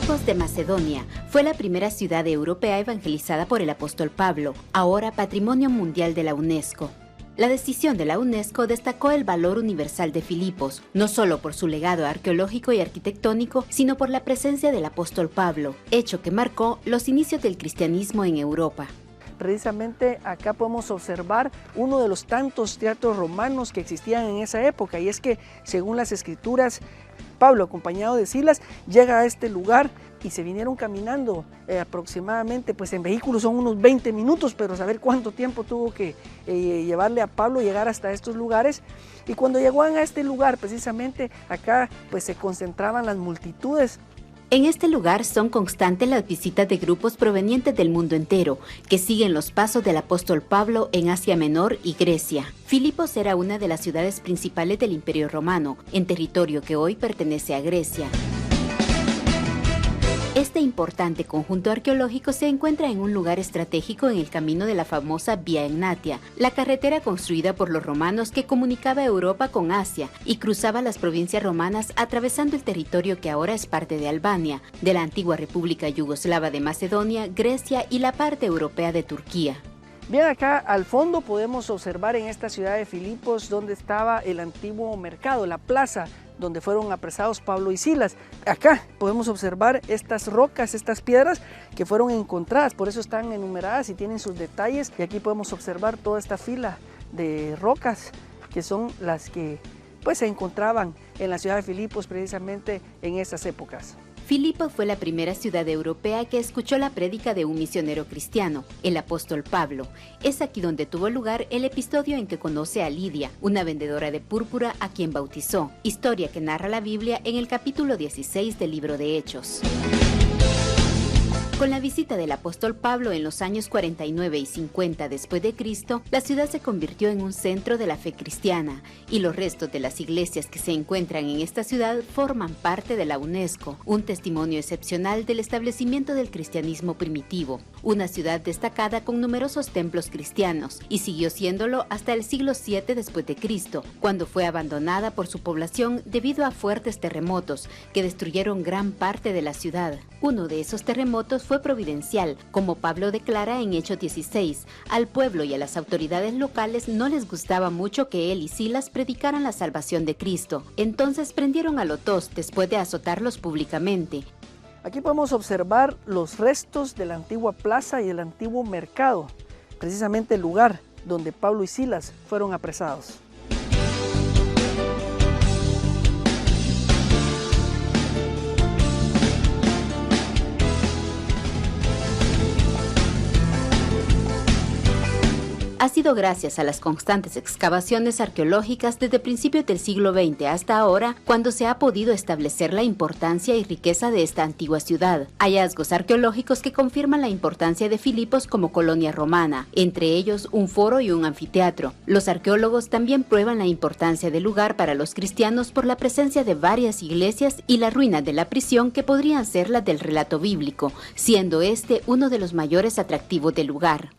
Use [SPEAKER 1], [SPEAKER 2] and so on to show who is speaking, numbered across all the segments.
[SPEAKER 1] Filipos de Macedonia fue la primera ciudad europea evangelizada por el apóstol Pablo, ahora Patrimonio Mundial de la UNESCO. La decisión de la UNESCO destacó el valor universal de Filipos, no solo por su legado arqueológico y arquitectónico, sino por la presencia del apóstol Pablo, hecho que marcó los inicios del cristianismo en Europa.
[SPEAKER 2] Precisamente acá podemos observar uno de los tantos teatros romanos que existían en esa época, y es que según las escrituras, Pablo, acompañado de Silas, llega a este lugar y se vinieron caminando aproximadamente, pues en vehículos son unos 20 minutos, pero saber cuánto tiempo tuvo que llevarle a Pablo llegar hasta estos lugares. Y cuando llegaban a este lugar, precisamente acá pues se concentraban las multitudes.
[SPEAKER 1] En este lugar son constantes las visitas de grupos provenientes del mundo entero, que siguen los pasos del apóstol Pablo en Asia Menor y Grecia. Filipos era una de las ciudades principales del Imperio Romano, en territorio que hoy pertenece a Grecia. Este importante conjunto arqueológico se encuentra en un lugar estratégico en el camino de la famosa Vía Egnatia, la carretera construida por los romanos que comunicaba Europa con Asia y cruzaba las provincias romanas atravesando el territorio que ahora es parte de Albania, de la antigua República Yugoslava de Macedonia, Grecia y la parte europea de Turquía.
[SPEAKER 2] Bien, acá al fondo podemos observar en esta ciudad de Filipos donde estaba el antiguo mercado, la plaza donde fueron apresados Pablo y Silas. Acá podemos observar estas rocas, estas piedras que fueron encontradas, por eso están enumeradas y tienen sus detalles. Y aquí podemos observar toda esta fila de rocas que son las que pues se encontraban en la ciudad de Filipos precisamente en esas épocas.
[SPEAKER 1] Filipos fue la primera ciudad europea que escuchó la prédica de un misionero cristiano, el apóstol Pablo. Es aquí donde tuvo lugar el episodio en que conoce a Lidia, una vendedora de púrpura a quien bautizó, historia que narra la Biblia en el capítulo 16 del libro de Hechos. Con la visita del apóstol Pablo en los años 49 y 50 después de Cristo, la ciudad se convirtió en un centro de la fe cristiana y los restos de las iglesias que se encuentran en esta ciudad forman parte de la UNESCO, un testimonio excepcional del establecimiento del cristianismo primitivo, una ciudad destacada con numerosos templos cristianos y siguió siéndolo hasta el siglo VII después de Cristo, cuando fue abandonada por su población debido a fuertes terremotos que destruyeron gran parte de la ciudad. Uno de esos terremotos fue providencial, como Pablo declara en Hechos 16. Al pueblo y a las autoridades locales no les gustaba mucho que él y Silas predicaran la salvación de Cristo. Entonces prendieron a los dos después de azotarlos públicamente.
[SPEAKER 2] Aquí podemos observar los restos de la antigua plaza y el antiguo mercado, precisamente el lugar donde Pablo y Silas fueron apresados.
[SPEAKER 1] Ha sido gracias a las constantes excavaciones arqueológicas desde principios del siglo XX hasta ahora cuando se ha podido establecer la importancia y riqueza de esta antigua ciudad. Hallazgos arqueológicos que confirman la importancia de Filipos como colonia romana, entre ellos un foro y un anfiteatro. Los arqueólogos también prueban la importancia del lugar para los cristianos por la presencia de varias iglesias y las ruinas de la prisión que podrían ser las del relato bíblico, siendo este uno de los mayores atractivos del lugar.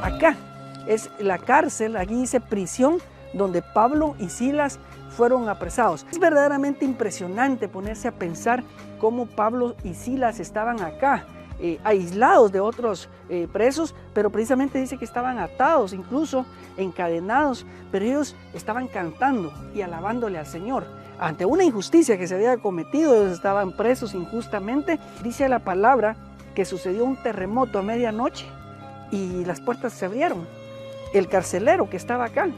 [SPEAKER 2] Acá es la cárcel, aquí dice prisión, donde Pablo y Silas fueron apresados. Es verdaderamente impresionante ponerse a pensar cómo Pablo y Silas estaban acá, aislados de otros presos, pero precisamente dice que estaban atados, incluso encadenados, pero ellos estaban cantando y alabándole al Señor. Ante una injusticia que se había cometido, ellos estaban presos injustamente. Dice la palabra que sucedió un terremoto a medianoche y las puertas se abrieron. El carcelero que estaba acá,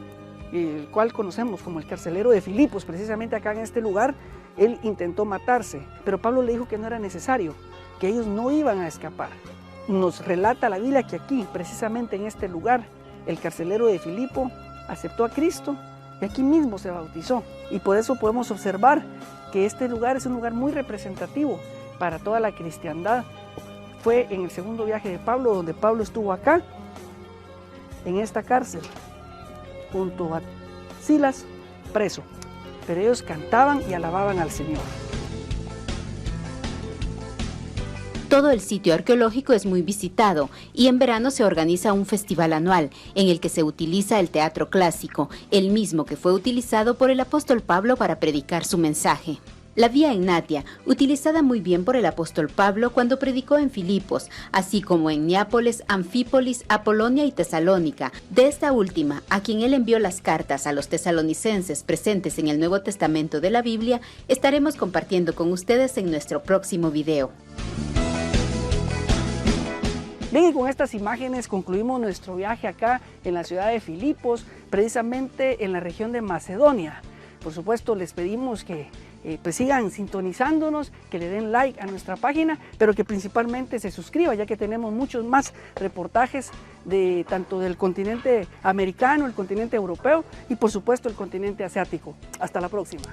[SPEAKER 2] el cual conocemos como el carcelero de Filipos, precisamente acá en este lugar, él intentó matarse, pero Pablo le dijo que no era necesario, que ellos no iban a escapar. Nos relata la Biblia que aquí, precisamente en este lugar, el carcelero de Filipo aceptó a Cristo y aquí mismo se bautizó. Y por eso podemos observar que este lugar es un lugar muy representativo para toda la cristiandad. Fue en el segundo viaje de Pablo, donde Pablo estuvo acá, en esta cárcel, junto a Silas, preso. Pero ellos cantaban y alababan al Señor.
[SPEAKER 1] Todo el sitio arqueológico es muy visitado y en verano se organiza un festival anual en el que se utiliza el teatro clásico, el mismo que fue utilizado por el apóstol Pablo para predicar su mensaje. La Vía Egnatia, utilizada muy bien por el apóstol Pablo cuando predicó en Filipos, así como en Neápolis, Anfípolis, Apolonia y Tesalónica. De esta última, a quien él envió las cartas a los tesalonicenses presentes en el Nuevo Testamento de la Biblia, estaremos compartiendo con ustedes en nuestro próximo video.
[SPEAKER 2] Bien, y con estas imágenes concluimos nuestro viaje acá en la ciudad de Filipos, precisamente en la región de Macedonia. Por supuesto, les pedimos que pues sigan sintonizándonos, que le den like a nuestra página, pero que principalmente se suscriban, ya que tenemos muchos más reportajes de tanto del continente americano, el continente europeo y por supuesto el continente asiático. Hasta la próxima.